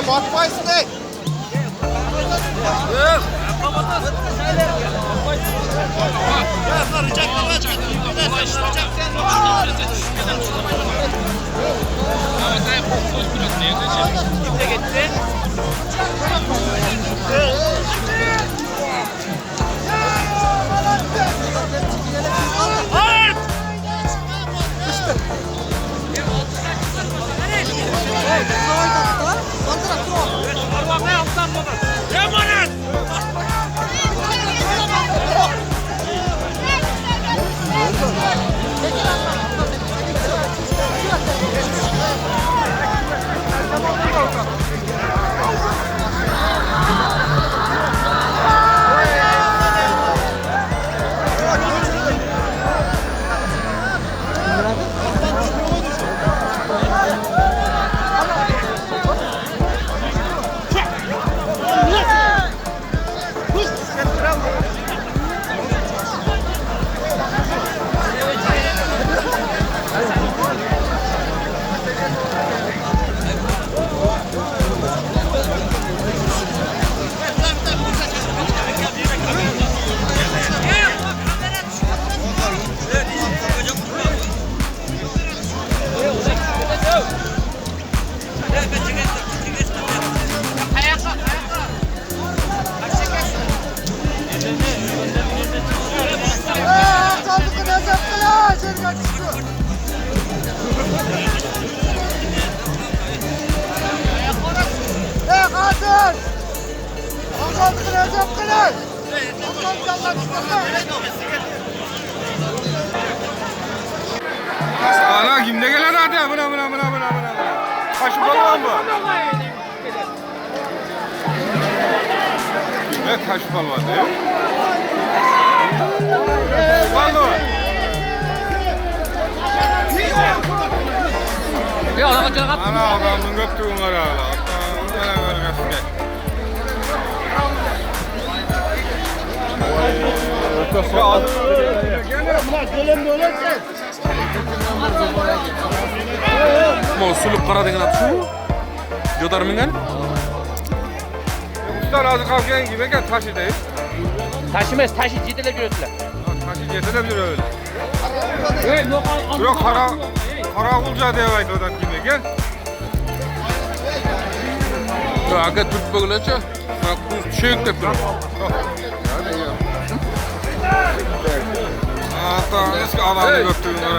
Batmaysın ey. Ana kimde gelen hadi buna. Kaşı balon bu. Ne kaşı balon değil mi? Balon. Ana adamın göktüğün var hala. Suluk qara degan atu. Jodar mengen. Ustar azı kalkan gibi ekan taşı deyip. Taş emas, taşı yetelep yuradilar. Taşı yetelep yuradi. Biroq qarag'ulja deb aytadi kim ekan? Yo, aka tut bo'g'lacha. Bak tushak deb turibdi. Ata eski adamni götürdüler.